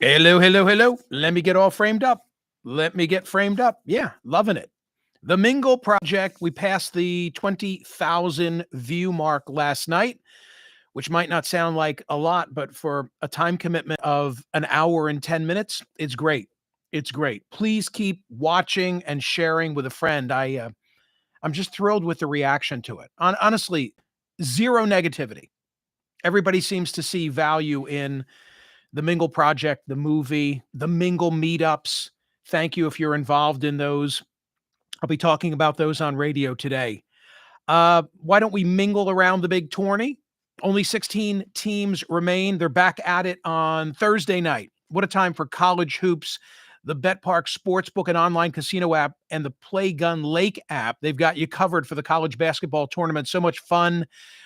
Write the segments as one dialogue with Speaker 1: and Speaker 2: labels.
Speaker 1: Hello, hello, hello. Let me get all framed up. Let me get framed up. Yeah, loving it. The Mingle Project, we passed the 20,000 view mark last night, which might not sound like a lot, but for a time commitment of an hour and 10 minutes, it's great. It's great. Please keep watching and sharing with a friend. I'm just thrilled with the reaction to it. Honestly, zero negativity. Everybody seems to see value in the Mingle Project, the movie, the Mingle meetups. Thank you if you're involved in those. I'll be talking about those on radio today. Why don't we mingle around the big tourney? Only 16 teams remain. They're back at it on Thursday night. What a time for college hoops. The BetPark Sportsbook and online casino app and the Play Gun Lake app. They've got you covered for the college basketball tournament. So much fun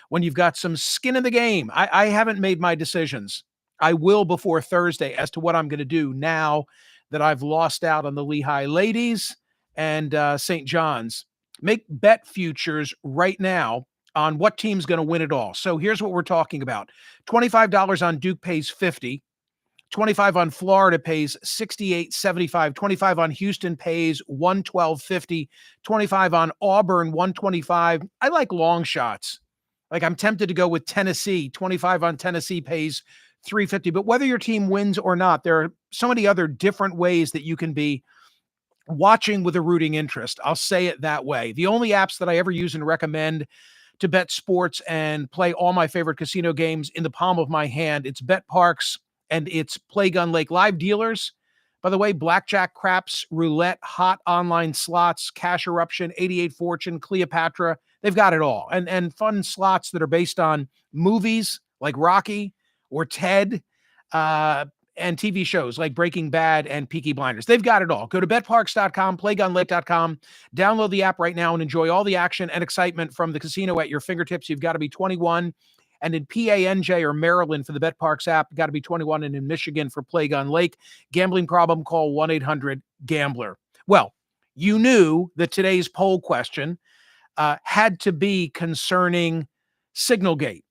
Speaker 1: when you've got some skin in the game. I haven't made my decisions. I will before Thursday as to what I'm going to do now that I've lost out on the Lehigh ladies and St. John's. Make bet futures right now on what team's going to win it all. So here's what we're talking about. $25 on Duke pays 50. 25 on Florida pays 68.75. 25 on Houston pays 112.50. 25 on Auburn 125. I like long shots. Like I'm tempted to go with Tennessee. 25 on Tennessee pays 350. But whether your team wins or not, there are so many other different ways that you can be watching with a rooting interest. I'll say it that way. The only apps that I ever use and recommend to bet sports and play all my favorite casino games in the palm of my hand, it's BetParks and it's Play Gun Lake. Live dealers, by the way, blackjack, craps, roulette, hot online slots, cash eruption, 88 fortune, Cleopatra. They've got it all. And fun slots that are based on movies like Rocky or Ted, and TV shows like Breaking Bad and Peaky Blinders. They've got it all. Go to betparks.com, playgunlake.com, download the app right now and enjoy all the action and excitement from the casino at your fingertips. You've got to be 21. And in PANJ or Maryland for the BetParks app, you've got to be 21. And in Michigan for Play Gun Lake. Gambling problem, call 1-800-GAMBLER. Well, you knew that today's poll question had to be concerning Signalgate.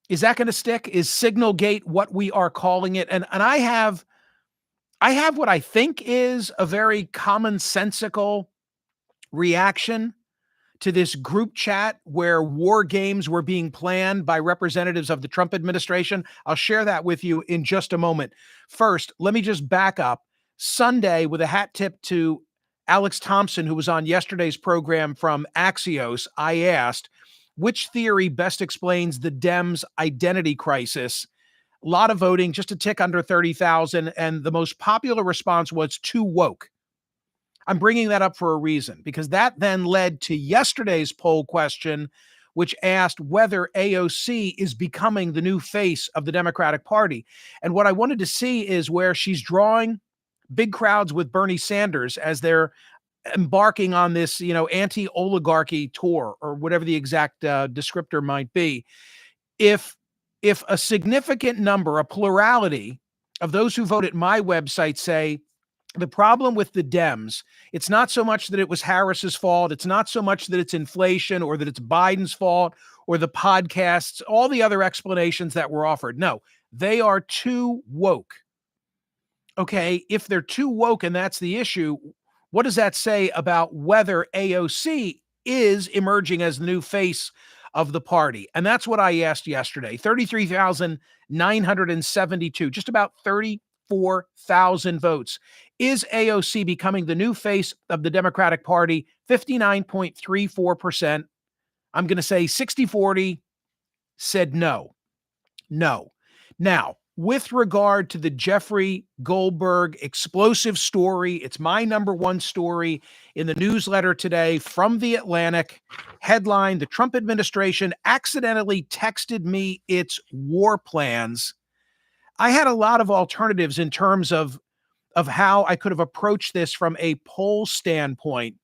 Speaker 1: Is that going to stick? Is Signalgate what we are calling it? And I have what I think is a very commonsensical reaction to this group chat where war games were being planned by representatives of the Trump administration. I'll share that with you in just a moment. First, let me just back up. Sunday, with a hat tip to Alex Thompson, who was on yesterday's program from Axios, I asked, which theory best explains the Dems' identity crisis? A lot of voting, just a tick under 30,000, and the most popular response was too woke. I'm bringing that up for a reason, because that then led to yesterday's poll question, which asked whether AOC is becoming the new face of the Democratic Party. And what I wanted to see is where she's drawing big crowds with Bernie Sanders as they're embarking on this, anti-oligarchy tour or whatever the exact descriptor might be. If a significant number, a plurality of those who vote at my website say the problem with the Dems, it's not so much that it was Harris's fault. It's not so much that it's inflation or that it's Biden's fault or the podcasts, all the other explanations that were offered. No, they are too woke. Okay, if they're too woke and that's the issue, what does that say about whether AOC is emerging as the new face of the party? And that's what I asked yesterday. 33,972, just about 34,000 votes. Is AOC becoming the new face of the Democratic Party? 59.34%. I'm going to say 60-40 said no. No. Now, with regard to the Jeffrey Goldberg explosive story, it's my number one story in the newsletter today from The Atlantic. Headline, the Trump administration accidentally texted me its war plans. I had a lot of alternatives in terms of how I could have approached this from a poll standpoint,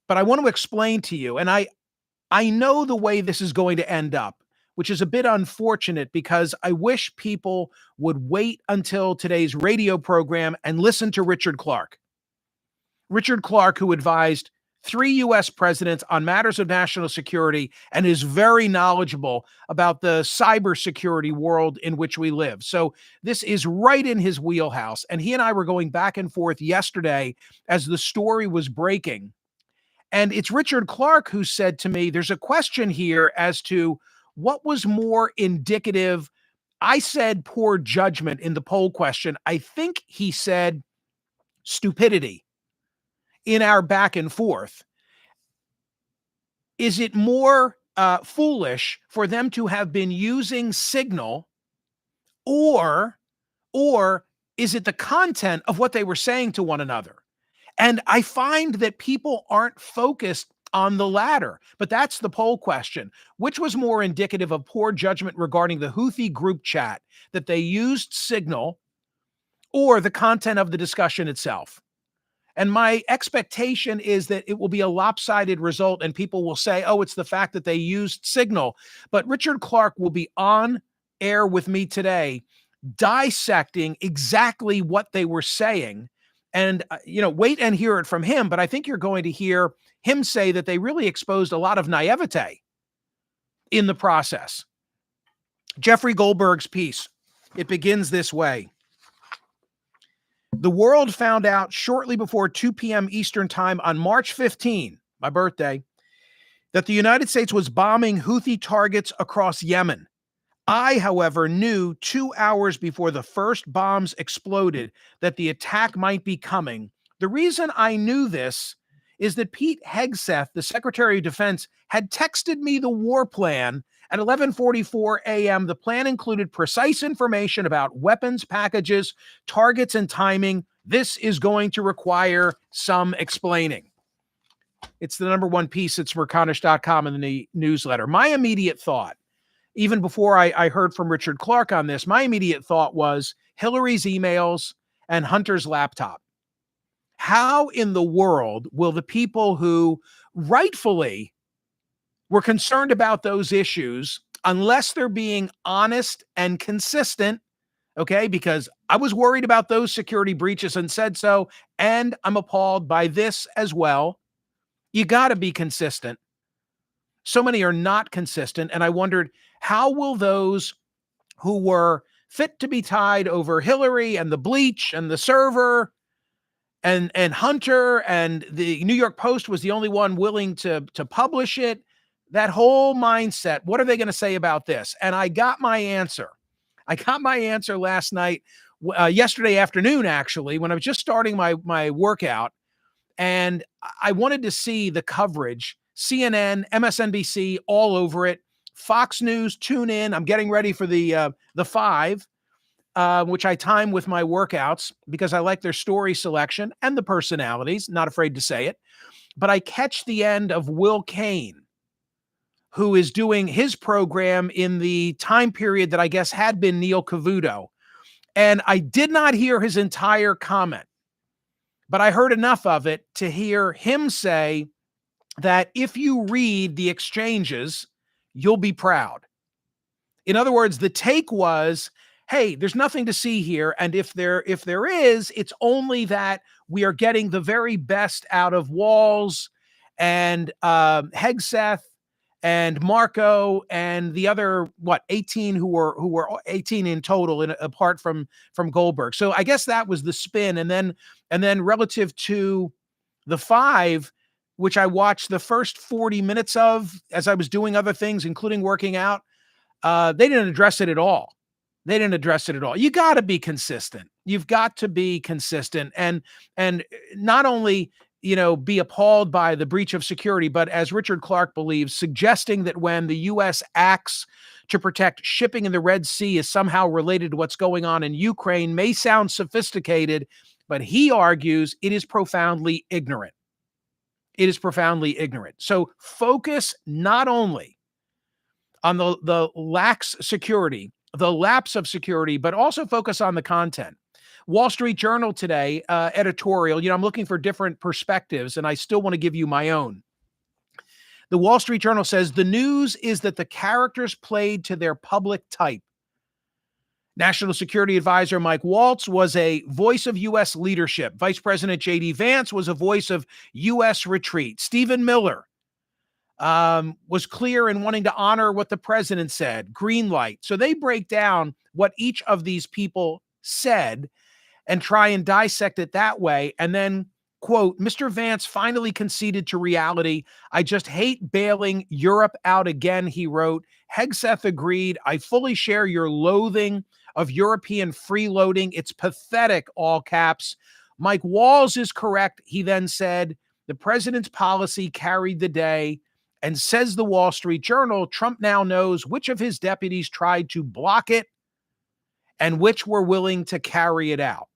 Speaker 1: but I want to explain to you, and I know the way this is going to end up, which is a bit unfortunate because I wish people would wait until today's radio program and listen to Richard Clark. Richard Clark, who advised 3 U.S. presidents on matters of national security and is very knowledgeable about the cybersecurity world in which we live. So this is right in his wheelhouse. And he and I were going back and forth yesterday as the story was breaking. And it's Richard Clark who said to me, there's a question here as to what was more indicative. I said poor judgment in the poll question. I think he said stupidity in our back and forth. Is it more foolish for them to have been using Signal, or is it the content of what they were saying to one another? And I find that people aren't focused on the latter, but that's the poll question. Which was more indicative of poor judgment regarding the Houthi group chat, that they used Signal, or the content of the discussion itself? And my expectation is that it will be a lopsided result and people will say, oh, it's the fact that they used Signal. But Richard Clark will be on air with me today dissecting exactly what they were saying. And, wait and hear it from him. But I think you're going to hear him say that they really exposed a lot of naivete in the process. Jeffrey Goldberg's piece, it begins this way. The world found out shortly before 2 p.m. Eastern time on March 15, my birthday, that the United States was bombing Houthi targets across Yemen. I, however, knew 2 hours before the first bombs exploded that the attack might be coming. The reason I knew this is that Pete Hegseth, the Secretary of Defense, had texted me the war plan at 11:44 a.m. The plan included precise information about weapons packages, targets, and timing. This is going to require some explaining. It's the number one piece at Smerconish.com in the newsletter. My immediate thought, even before I heard from Richard Clark on this, my immediate thought was Hillary's emails and Hunter's laptop. How in the world will the people who rightfully were concerned about those issues, unless they're being honest and consistent, okay, because I was worried about those security breaches and said so, and I'm appalled by this as well. You got to be consistent. So many are not consistent, and I wondered, how will those who were fit to be tied over Hillary and the bleach and the server and Hunter, and the New York Post was the only one willing to publish it, that whole mindset, what are they going to say about this? And I got my answer. I got my answer last night, yesterday afternoon, actually, when I was just starting my workout, and I wanted to see the coverage, CNN, MSNBC, all over it, Fox News, tune in. I'm getting ready for the 5, which I time with my workouts because I like their story selection and the personalities, not afraid to say it. But I catch the end of Will Cain, who is doing his program in the time period that I guess had been Neil Cavuto. And I did not hear his entire comment, but I heard enough of it to hear him say that if you read the exchanges, you'll be proud. In other words, the take was, hey, there's nothing to see here. And if there is, it's only that we are getting the very best out of Walls and Hegseth and Marco and the other 18 who were 18 in total, apart from Goldberg. So I guess that was the spin. And then relative to the 5, which I watched the first 40 minutes of as I was doing other things, including working out, they didn't address it at all. They didn't address it at all. You got to be consistent. You've got to be consistent, and not only be appalled by the breach of security, but as Richard Clark believes, suggesting that when the U.S. acts to protect shipping in the Red Sea is somehow related to what's going on in Ukraine may sound sophisticated, but he argues it is profoundly ignorant. It is profoundly ignorant. So focus not only on the lapse of security, but also focus on the content. Wall Street Journal today, editorial, I'm looking for different perspectives, and I still want to give you my own. The Wall Street Journal says the news is that the characters played to their public type. National Security Advisor Mike Waltz was a voice of U.S. leadership. Vice President J.D. Vance was a voice of U.S. retreat. Stephen Miller was clear in wanting to honor what the president said, green light. So they break down what each of these people said and try and dissect it that way. And then, quote, Mr. Vance finally conceded to reality. I just hate bailing Europe out again, he wrote. Hegseth agreed. I fully share your loathing of European freeloading. It's pathetic, all caps. Mike Walls is correct. He then said, the president's policy carried the day. And says the Wall Street Journal, Trump now knows which of his deputies tried to block it and which were willing to carry it out.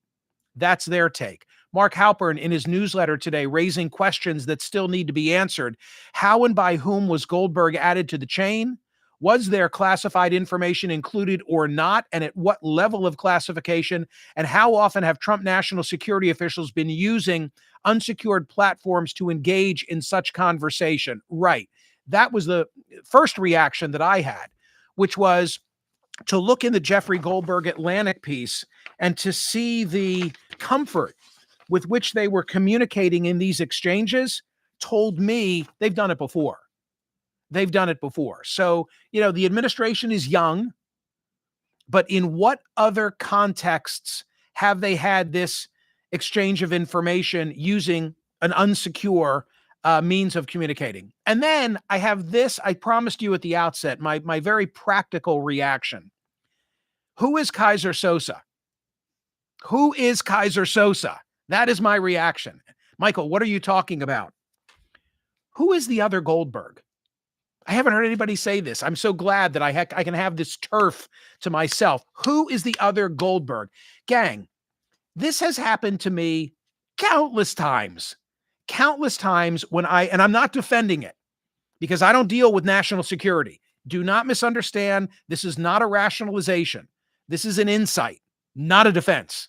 Speaker 1: That's their take. Mark Halpern in his newsletter today raising questions that still need to be answered. How and by whom was Goldberg added to the chain? Was there classified information included or not? And at what level of classification? And how often have Trump national security officials been using unsecured platforms to engage in such conversation? Right. That was the first reaction that I had, which was to look in the Jeffrey Goldberg Atlantic piece and to see the comfort with which they were communicating in these exchanges told me they've done it before. They've done it before. So, the administration is young, but in what other contexts have they had this exchange of information using an unsecure means of communicating? And then I have this, I promised you at the outset, my very practical reaction. Who is Kaiser Sosa? Who is Kaiser Sosa? That is my reaction. Michael, what are you talking about? Who is the other Goldberg? I haven't heard anybody say this. I'm so glad that I can have this turf to myself. Who is the other Goldberg? Gang, this has happened to me countless times when and I'm not defending it because I don't deal with national security. Do not misunderstand. This is not a rationalization. This is an insight, not a defense.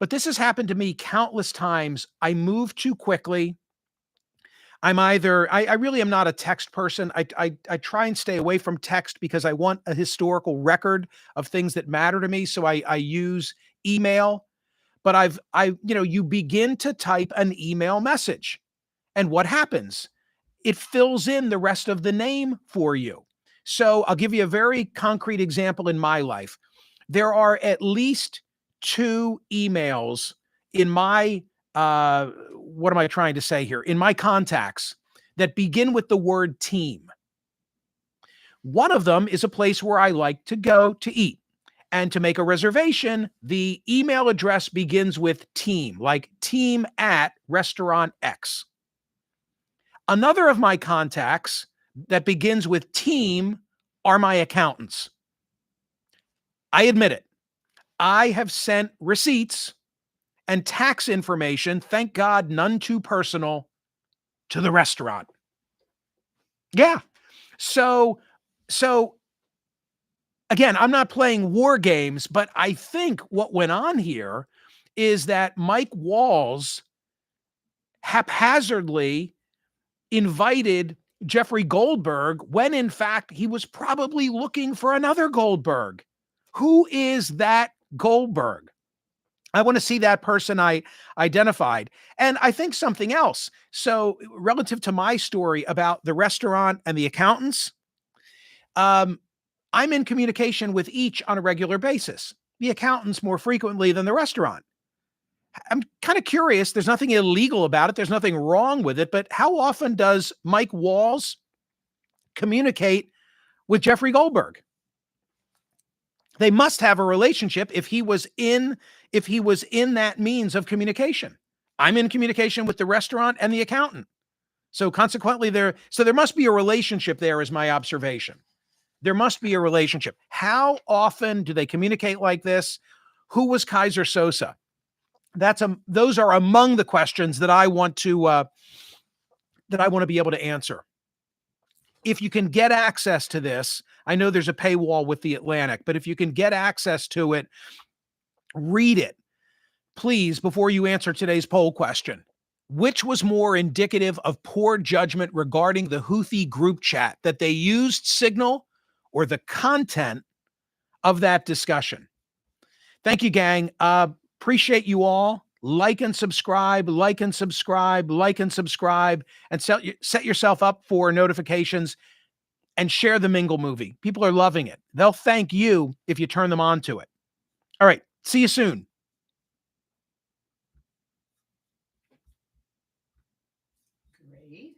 Speaker 1: But this has happened to me countless times. I move too quickly. I really am not a text person. I try and stay away from text because I want a historical record of things that matter to me. So I use email, but you begin to type an email message and what happens? It fills in the rest of the name for you. So I'll give you a very concrete example in my life. There are at least 2 emails in my what am I trying to say here? In my contacts that begin with the word team. One of them is a place where I like to go to eat. And to make a reservation, the email address begins with team, like team at restaurant X. Another of my contacts that begins with team are my accountants. I admit it. I have sent receipts and tax information, thank God, none too personal, to the restaurant. Yeah. So again, I'm not playing war games, but I think what went on here is that Mike Walls haphazardly invited Jeffrey Goldberg when in fact he was probably looking for another Goldberg. Who is that Goldberg? I want to see that person I identified. And I think something else. So relative to my story about the restaurant and the accountants, I'm in communication with each on a regular basis. The accountants more frequently than the restaurant. I'm kind of curious. There's nothing illegal about it. There's nothing wrong with it. But how often does Mike Walls communicate with Jeffrey Goldberg? They must have a relationship if he was in that means of communication. I'm in communication with the restaurant and the accountant. So consequently, there must be a relationship there is my observation. There must be a relationship. How often do they communicate like this? Who was Kaiser Sosa? Those are among the questions that I want to be able to answer. If you can get access to this, I know there's a paywall with the Atlantic, but if you can get access to it, read it, please, before you answer today's poll question. Which was more indicative of poor judgment regarding the Houthi group chat, that they used Signal or the content of that discussion. Thank you, gang. Appreciate you all. Like and subscribe, like and subscribe, like and subscribe, and set yourself up for notifications and share the Mingle movie. People are loving it. They'll thank you if you turn them on to it. All right. See you soon.
Speaker 2: Great.